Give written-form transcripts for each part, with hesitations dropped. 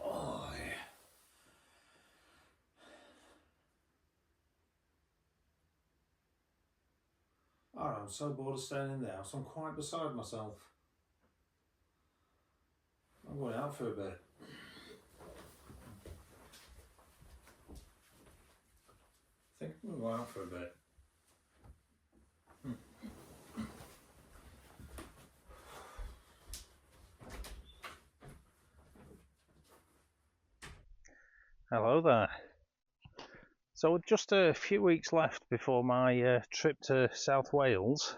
Oh, yeah. Oh, I'm so bored of staying in the house. I'm quite beside myself. I'm going out for a bit. I think I'm going to go out for a bit. Hello there. So just a few weeks left before my trip to South Wales.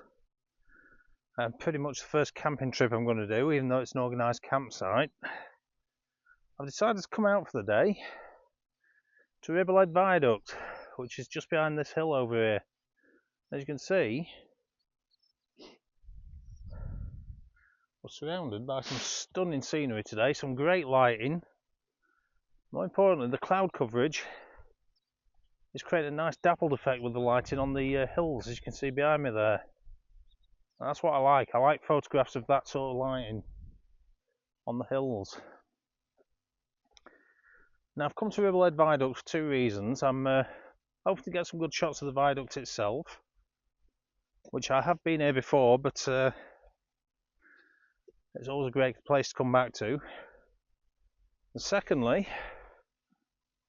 Pretty much the first camping trip I'm going to do, even though it's an organised campsite. I've decided to come out for the day to Ribblehead Viaduct, which is just behind this hill over here. As you can see, we're surrounded by some stunning scenery today, some great lighting. More importantly, the cloud coverage is creating a nice dappled effect with the lighting on the hills, as you can see behind me there. And that's what I like. I like photographs of that sort of lighting on the hills. Now, I've come to Ribblehead Viaduct for two reasons. I'm hoping to get some good shots of the viaduct itself, which I have been here before, but it's always a great place to come back to. And secondly,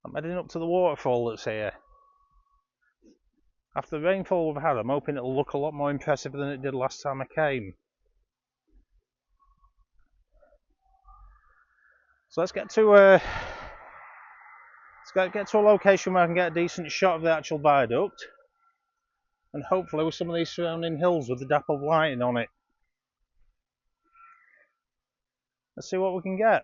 I'm heading up to the waterfall that's here. After the rainfall we've had, I'm hoping it'll look a lot more impressive than it did last time I came. So let's get to a location where I can get a decent shot of the actual viaduct, and hopefully with some of these surrounding hills with the dappled lighting on it. Let's see what we can get.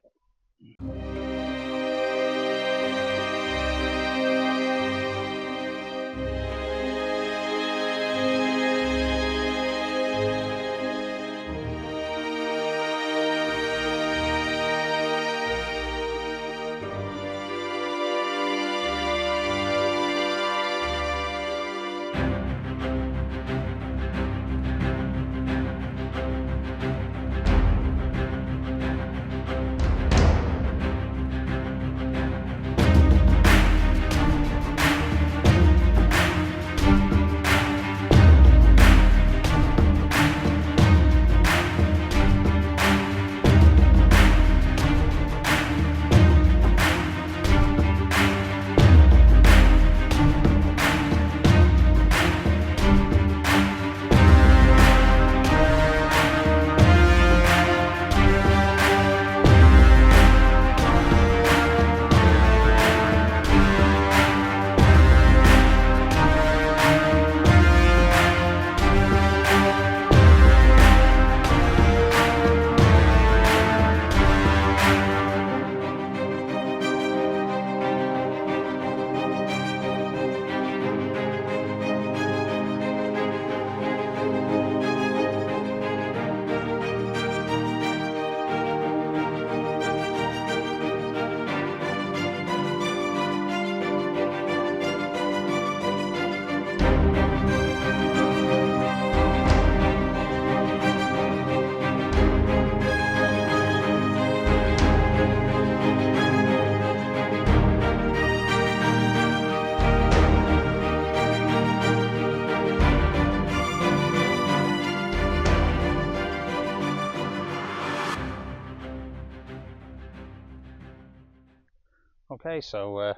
Okay, so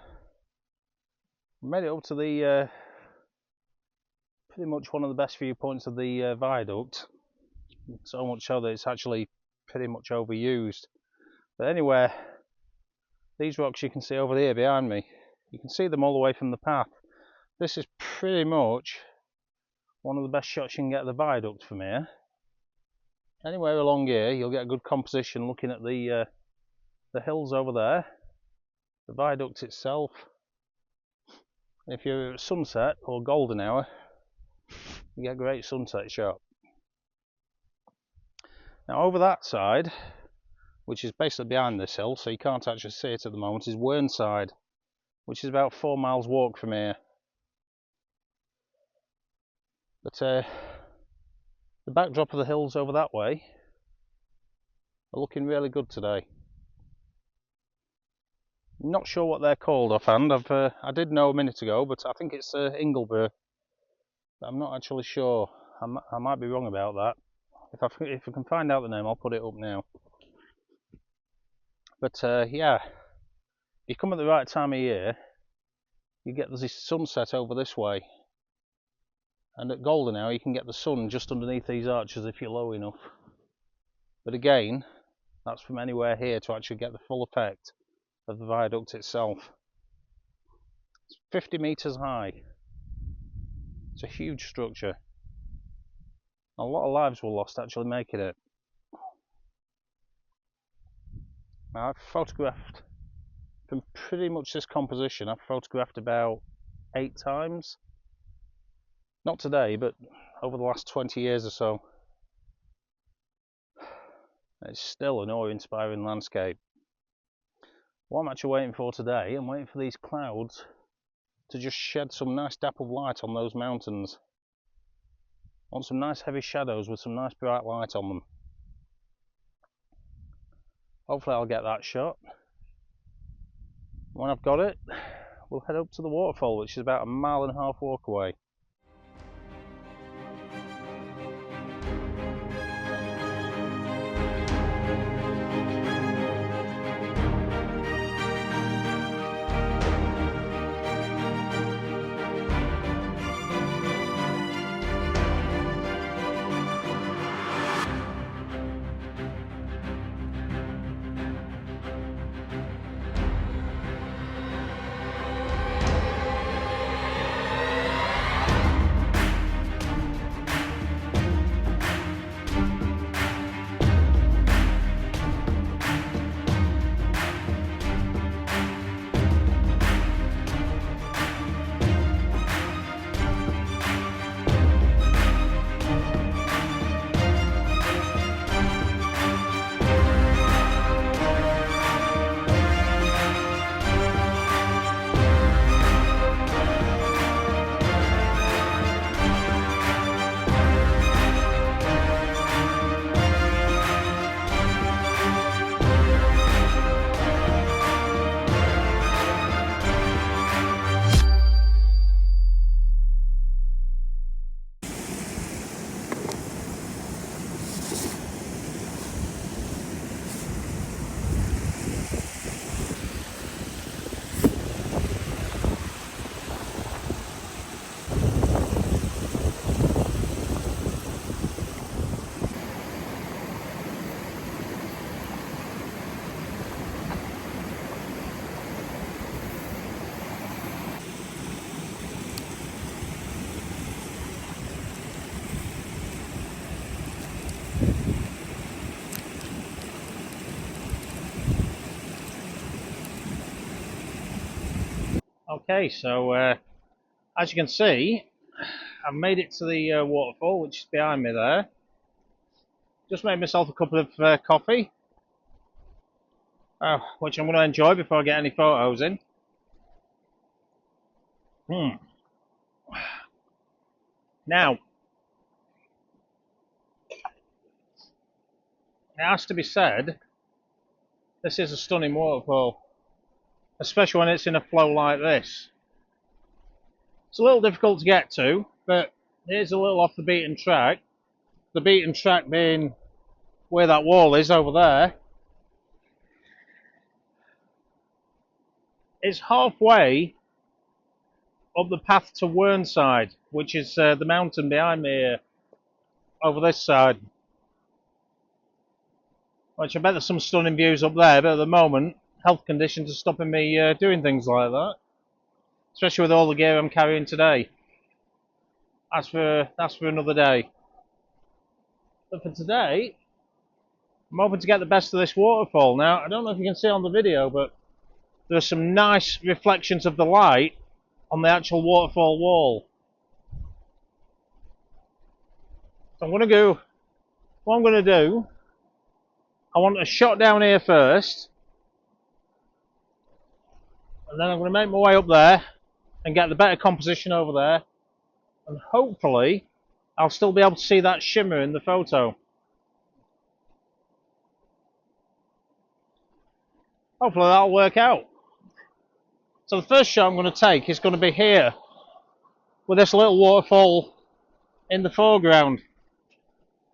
we made it up to the pretty much one of the best viewpoints of the viaduct, so much so that it's actually pretty much overused. But anyway, these rocks you can see over here behind me, you can see them all the way from the path. This is pretty much one of the best shots you can get of the viaduct from here. Anywhere along here you'll get a good composition looking at the hills over there, the viaduct itself. If you're at sunset or golden hour, you get a great sunset shot. Now over that side, which is basically behind this hill, so you can't actually see it at the moment, is Whernside, which is about 4 miles walk from here. But The backdrop of the hills over that way are looking really good today. Not sure what they're called offhand. I did know a minute ago, but I think it's Ingleby. But I'm not actually sure. I might be wrong about that. If I can find out the name, I'll put it up now. But yeah, you come at the right time of year, you get this sunset over this way, and at golden hour you can get the sun just underneath these arches if you're low enough. But again, that's from anywhere here to actually get the full effect of the viaduct itself. It's 50 metres high. It's a huge structure. A lot of lives were lost actually making it. I've photographed, from pretty much this composition, I've photographed about 8 times. Not today, but over the last 20 years or so. It's still an awe-inspiring landscape. What I'm actually waiting for today, I'm waiting for these clouds to just shed some nice dappled light on those mountains. I want some nice heavy shadows with some nice bright light on them. Hopefully I'll get that shot. When I've got it, we'll head up to the waterfall, which is about a 1.5 mile walk away. Okay, so as you can see, I've made it to the waterfall, which is behind me there. Just made myself a cup of coffee, which I'm going to enjoy before I get any photos in. Now, it has to be said, this is a stunning waterfall, especially when it's in a flow like this. It's a little difficult to get to, but it is a little off the beaten track. The beaten track being where that wall is over there. It's halfway up the path to Whernside, which is the mountain behind me here, over this side. Which I bet there's some stunning views up there, but at the moment, health conditions are stopping me doing things like that. Especially with all the gear I'm carrying today. That's for another day. But for today, I'm hoping to get the best of this waterfall. Now, I don't know if you can see on the video, but there's some nice reflections of the light on the actual waterfall wall. So what I'm going to do, I want a shot down here first, and then I'm going to make my way up there and get the better composition over there, and hopefully I'll still be able to see that shimmer in the photo. Hopefully that'll work out. So the first shot I'm going to take is going to be here, with this little waterfall in the foreground,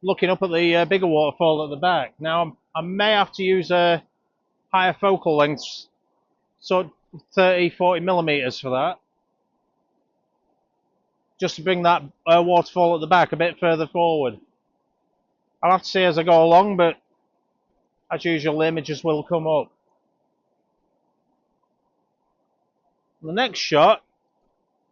looking up at the bigger waterfall at the back. Now I may have to use a higher focal lengths, so 30-40 millimeters for that, just to bring that waterfall at the back a bit further forward. I'll have to see as I go along, but as usual the images will come up. The next shot,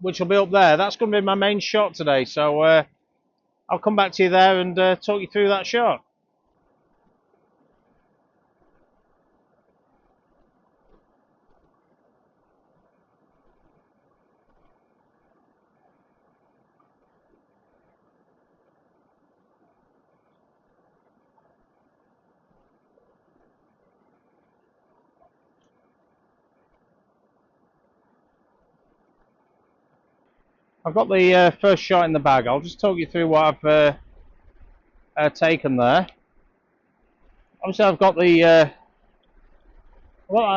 which will be up there, that's going to be my main shot today, so I'll come back to you there and talk you through that shot. I've got the first shot in the bag. I'll just talk you through what I've taken there. Obviously I've got that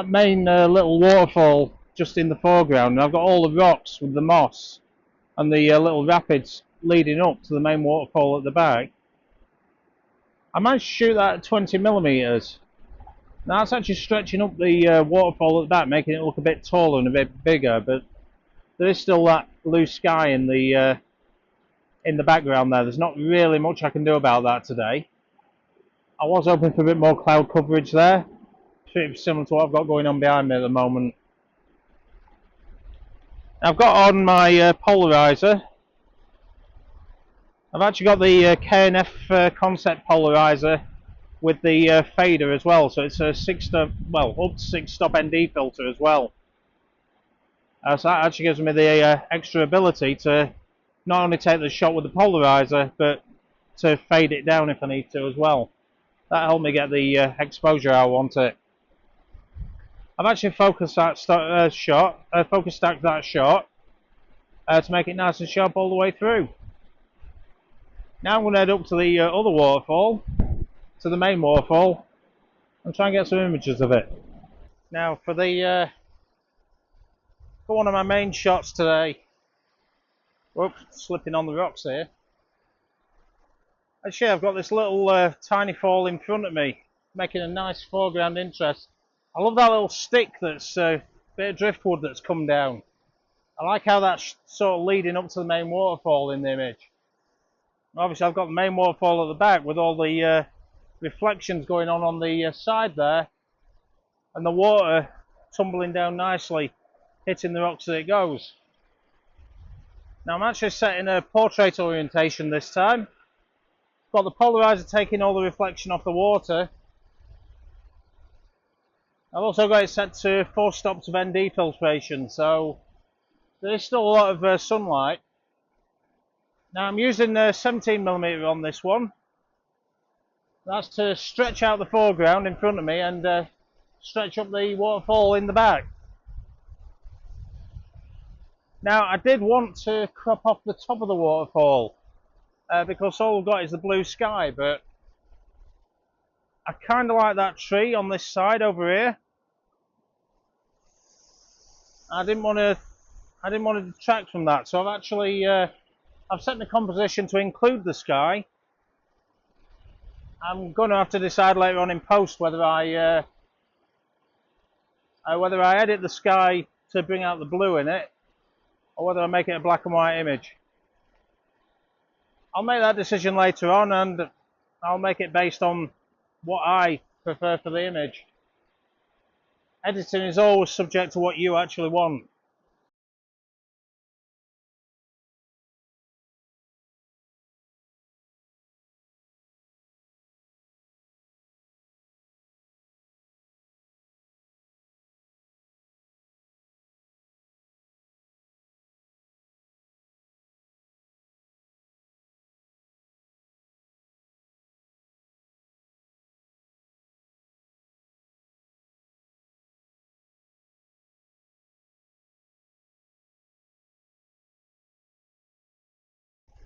main little waterfall just in the foreground, and I've got all the rocks with the moss and the little rapids leading up to the main waterfall at the back. I managed to shoot that at 20 millimeters. Now that's actually stretching up the waterfall at the back, making it look a bit taller and a bit bigger, but there is still that blue sky in the background there. There's not really much I can do about that today. I was hoping for a bit more cloud coverage there, pretty similar to what I've got going on behind me at the moment. I've got on my polarizer. I've actually got the K&F concept polarizer with the fader as well, so it's a up to 6 stop ND filter as well. So that actually gives me the extra ability to not only take the shot with the polarizer, but to fade it down if I need to as well. That helped me get the exposure I want it. I've actually focus stacked that shot to make it nice and sharp all the way through. Now I'm going to head up to the other waterfall, to the main waterfall, and try and get some images of it. Now for one of my main shots today, whoops, slipping on the rocks here. Actually, I've got this little tiny fall in front of me, making a nice foreground interest. I love that little stick that's a bit of driftwood that's come down. I like how that's sort of leading up to the main waterfall in the image. Obviously I've got the main waterfall at the back with all the reflections going on the side there, and the water tumbling down nicely, hitting the rocks as it goes. Now I'm actually setting a portrait orientation this time. Got the polarizer taking all the reflection off the water. I've also got it set to 4 stops of ND filtration, so there is still a lot of sunlight. Now I'm using 17mm on this one. That's to stretch out the foreground in front of me and stretch up the waterfall in the back. Now I did want to crop off the top of the waterfall because all we've got is the blue sky, but I kind of like that tree on this side over here. I didn't want to detract from that, so I've actually I've set the composition to include the sky. I'm going to have to decide later on in post whether I edit the sky to bring out the blue in it, or whether I make it a black and white image. I'll make that decision later on, and I'll make it based on what I prefer for the image. Editing is always subject to what you actually want.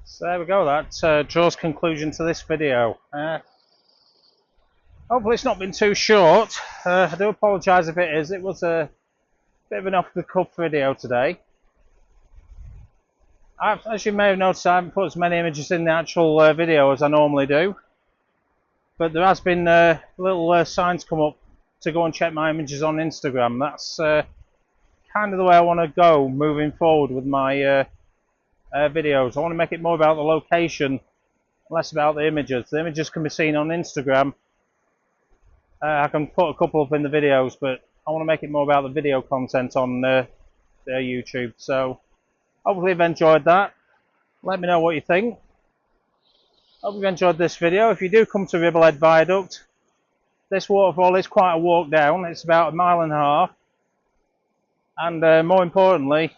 So there we go, that draws conclusion to this video. Hopefully it's not been too short. I do apologise if it is. It was a bit of an off-the-cuff video today. As you may have noticed, I haven't put as many images in the actual video as I normally do. But there has been little signs come up to go and check my images on Instagram. That's kind of the way I want to go moving forward with my videos. I want to make it more about the location, less about the images. The images can be seen on Instagram. I can put a couple up in the videos, but I want to make it more about the video content on YouTube. So hopefully you've enjoyed that. Let me know what you think. Hope you've enjoyed this video. If you do come to Ribblehead Viaduct, this waterfall is quite a walk down. It's about 1.5 miles. And more importantly,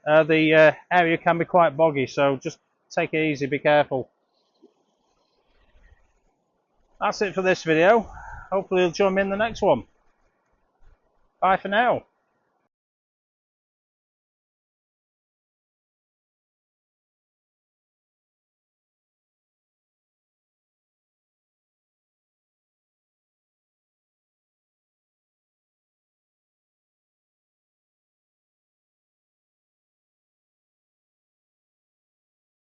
the area can be quite boggy, so just take it easy, be careful. That's it for this video. Hopefully you'll join me in the next one. Bye for now.